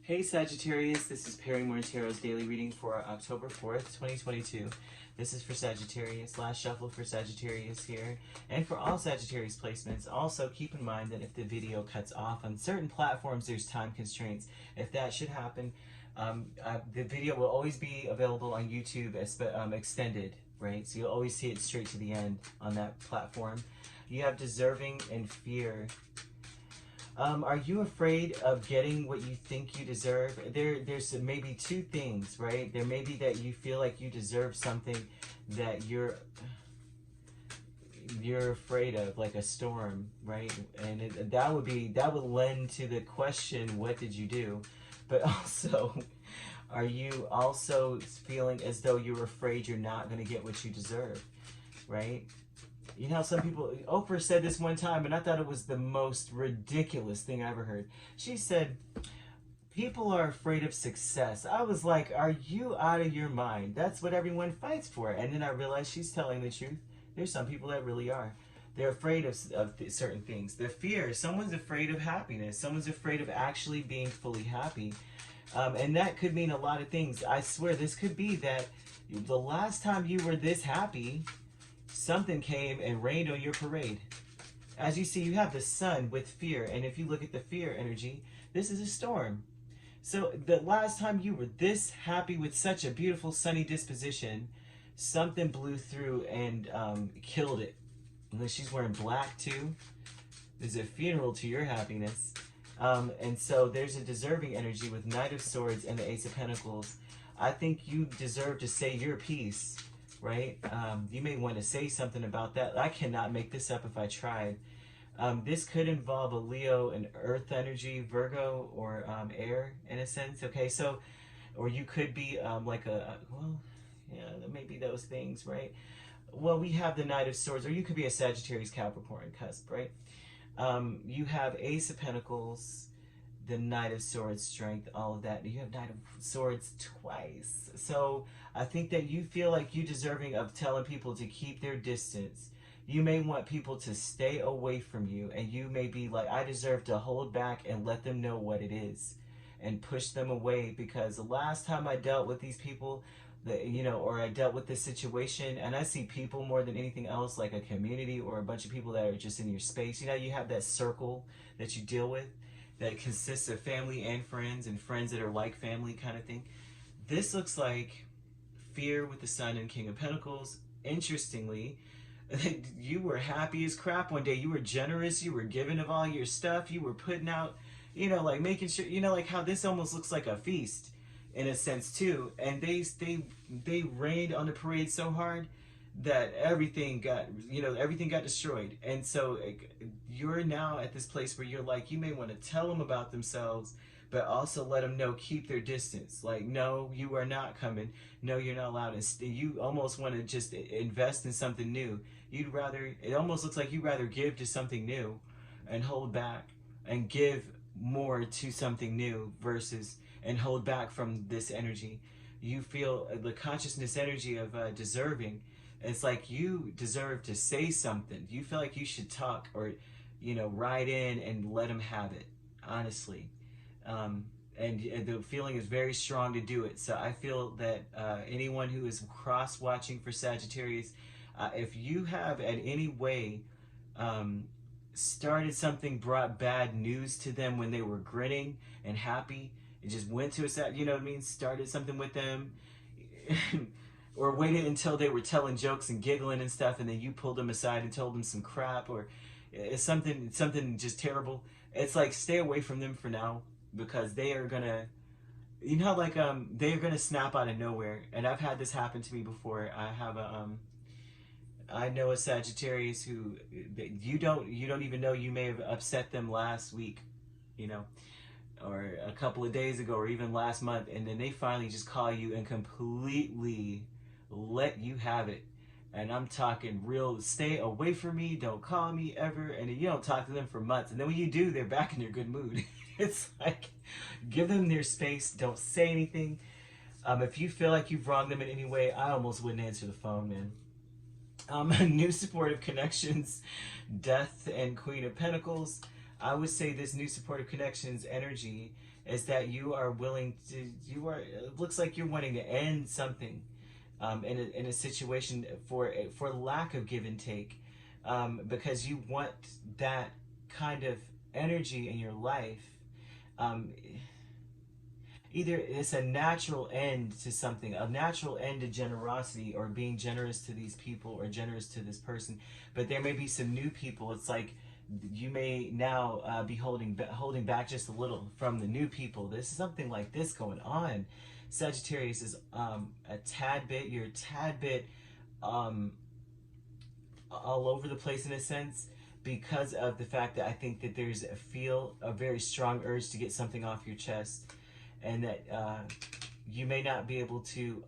Hey Sagittarius, this is Perrymore Tarot's daily reading for October 4th, 2022. This is for Sagittarius, last shuffle for Sagittarius here, and for all Sagittarius placements. Also, keep in mind that if the video cuts off on certain platforms, there's time constraints. If that should happen, the video will always be available on YouTube as extended, right? So you'll always see it straight to the end on that platform. You have deserving and fear. Are you afraid of getting what you think you deserve? There's maybe two things, right? There may be that you feel like you deserve something that you're afraid of, like a storm, right? And that would lend to the question, what did you do? But also, are you also feeling as though you're afraid you're not going to get what you deserve, right? You know, some people, Oprah said this one time, and I thought it was the most ridiculous thing I ever heard. She said, people are afraid of success. I was like, are you out of your mind? That's what everyone fights for. And then I realized she's telling the truth. There's some people that really are. They're afraid of certain things. The fear, someone's afraid of happiness. Someone's afraid of actually being fully happy. And that could mean a lot of things. I swear, this could be that the last time you were this happy, something came and rained on your parade. As you see, you have the sun with fear, and if you look at the fear energy, this is a storm. So the last time you were this happy with such a beautiful sunny disposition, something blew through and killed it. And she's wearing black too. There's a funeral to your happiness. And so there's a deserving energy with Knight of Swords and the Ace of Pentacles. I think you deserve to say your piece. Right? You may want to say something about that. I cannot make this up if I tried. This could involve a Leo, an Earth energy, Virgo, or air in a sense. Okay, so, or you could be like well, yeah, maybe those things, right? Well, we have the Knight of Swords, or you could be a Sagittarius, Capricorn cusp, right? You have Ace of Pentacles, the Knight of Swords, strength, all of that. You have Knight of Swords twice. So I think that you feel like you're deserving of telling people to keep their distance. You may want people to stay away from you, and you may be like, I deserve to hold back and let them know what it is and push them away, because the last time I dealt with these people, or I dealt with this situation, and I see people more than anything else, like a community or a bunch of people that are just in your space. You know, you have that circle that you deal with that consists of family and friends that are like family kind of thing. This looks like fear with the Sun and King of Pentacles. Interestingly, you were happy as crap one day. You were generous. You were giving of all your stuff. You were putting out, like making sure, like how this almost looks like a feast in a sense too. And they rained on the parade so hard that everything got destroyed. And so you're now at this place where you're like, you may want to tell them about themselves, but also let them know, keep their distance. Like, no, you are not coming. No, you're not allowed. You almost want to just invest in something new. It almost looks like you'd rather give to something new and hold back and give more to something new versus and hold back from this energy. You feel the consciousness energy of deserving. It's like you deserve to say something. You feel like you should talk or, write in and let them have it, honestly. And the feeling is very strong to do it. So I feel that anyone who is cross-watching for Sagittarius, if you have in any way started something, brought bad news to them when they were grinning and happy, and just went to started something with them, or waited until they were telling jokes and giggling and stuff, and then you pulled them aside and told them some crap, or something just terrible. It's like, stay away from them for now, because they are gonna, they're gonna snap out of nowhere. And I've had this happen to me before. I know a Sagittarius who you don't even know you may have upset them last week, or a couple of days ago, or even last month, and then they finally just call you and completely let you have it. And I'm talking real, stay away from me, don't call me ever, and you don't talk to them for months, and then when you do, they're back in their good mood. It's like, give them their space, don't say anything. If you feel like you've wronged them in any way, I almost wouldn't answer the phone, man. New supportive connections, Death and Queen of Pentacles. I would say this new supportive connections energy is that you are willing to, it looks like you're wanting to end something in a situation for lack of give and take, because you want that kind of energy in your life. Um, Either it's a natural end to something, a natural end to generosity, or being generous to these people or generous to this person. But there may be some new people. It's like you may now be holding back just a little from the new people. This is something like this going on. Sagittarius is you're a tad bit um, all over the place in a sense, because of the fact that I think that there's a very strong urge to get something off your chest, and that you may not be able to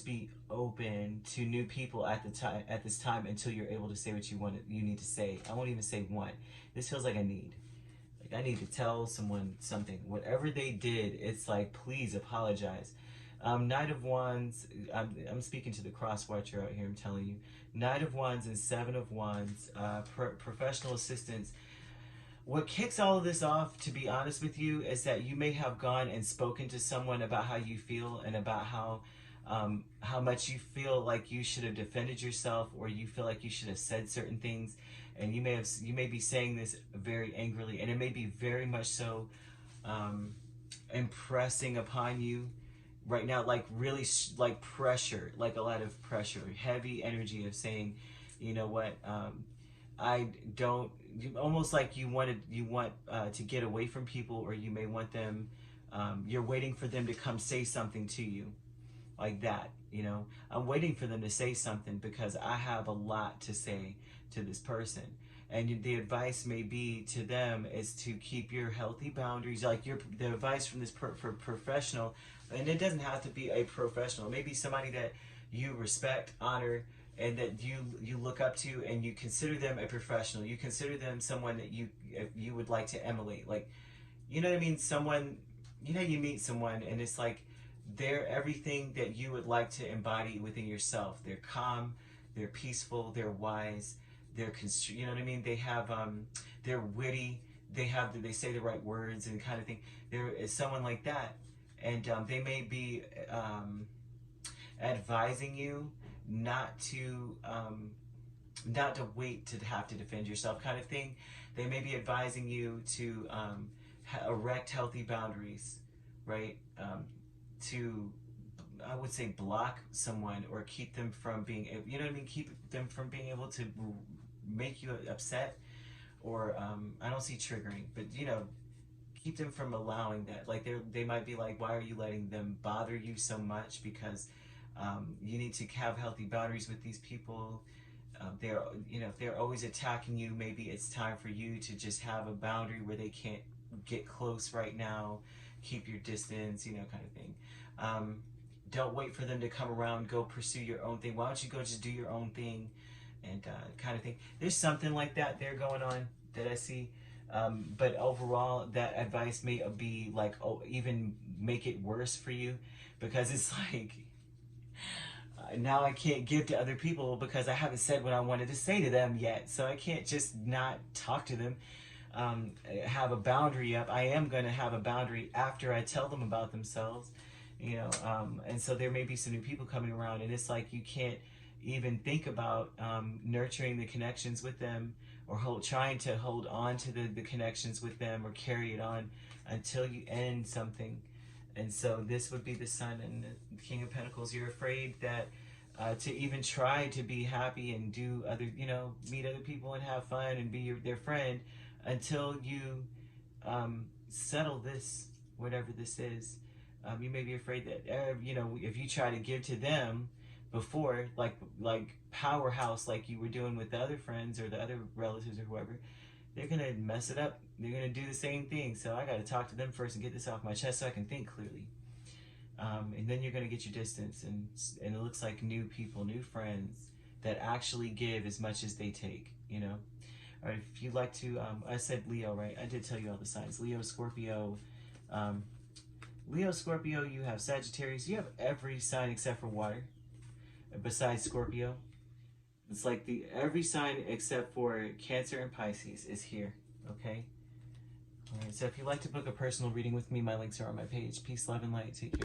be open to new people at this time until you're able to say what you need to say. I won't even say want. This feels like a need. Like I need to tell someone something. Whatever they did, it's like, please apologize. Knight of Wands, I'm speaking to the cross watcher out here, I'm telling you. Knight of Wands and Seven of Wands, professional assistance. What kicks all of this off, to be honest with you, is that you may have gone and spoken to someone about how you feel, and about how much you feel like you should have defended yourself, or you feel like you should have said certain things, and you may be saying this very angrily, and it may be very much so impressing upon you right now, like really like pressure, like a lot of pressure, heavy energy of saying, you know what, I don't, almost like you want to get away from people, or you may want them, you're waiting for them to come say something to you, like that, you know. I'm waiting for them to say something because I have a lot to say to this person. And the advice may be to them is to keep your healthy boundaries, like the advice from this professional, and it doesn't have to be a professional. Maybe somebody that you respect, honor, and that you look up to, and you consider them a professional. You consider them someone that you would like to emulate. Like, you know what I mean? Someone, you know, you meet someone and it's like they're everything that you would like to embody within yourself. They're calm, they're peaceful, they're wise, you know what I mean? They have they're witty, they say the right words and kind of thing. There is someone like that, and they may be advising you not to wait to have to defend yourself, kind of thing. They may be advising you to erect healthy boundaries, right? To, I would say, block someone or keep them from being, you know what I mean? Keep them from being able to make you upset, or I don't see triggering, but you know, keep them from allowing that. Like they might be like, why are you letting them bother you so much? Because you need to have healthy boundaries with these people. They're, you know, if they're always attacking you, maybe it's time for you to just have a boundary where they can't get close right now. Keep your distance, you know, kind of thing. Don't wait for them to come around. Go pursue your own thing. Why don't you go just do your own thing, and kind of thing. There's something like that there going on that I see. But overall, that advice may be like, oh, even make it worse for you, because it's like, now I can't give to other people because I haven't said what I wanted to say to them yet. So I can't just not talk to them, have a boundary up. I am going to have a boundary after I tell them about themselves, you know. And so there may be some new people coming around, and it's like you can't even think about nurturing the connections with them, or trying to hold on to the connections with them, or carry it on until you end something. And so this would be the Sun and the King of Pentacles. You're afraid that to even try to be happy and do other, you know, meet other people and have fun and be their friend, until you settle this, whatever this is. You may be afraid that, you know, if you try to give to them before, like powerhouse, like you were doing with the other friends or the other relatives or whoever, they're gonna mess it up. They're gonna do the same thing. So I gotta talk to them first and get this off my chest so I can think clearly. And then you're gonna get your distance, and it looks like new people, new friends that actually give as much as they take, you know. All right, if you'd like to, I said Leo, right? I did tell you all the signs. Leo, Scorpio. Leo, Scorpio, you have Sagittarius. You have every sign except for water, besides Scorpio. It's like every sign except for Cancer and Pisces is here, okay? All right, so if you'd like to book a personal reading with me, my links are on my page. Peace, love, and light. Take care.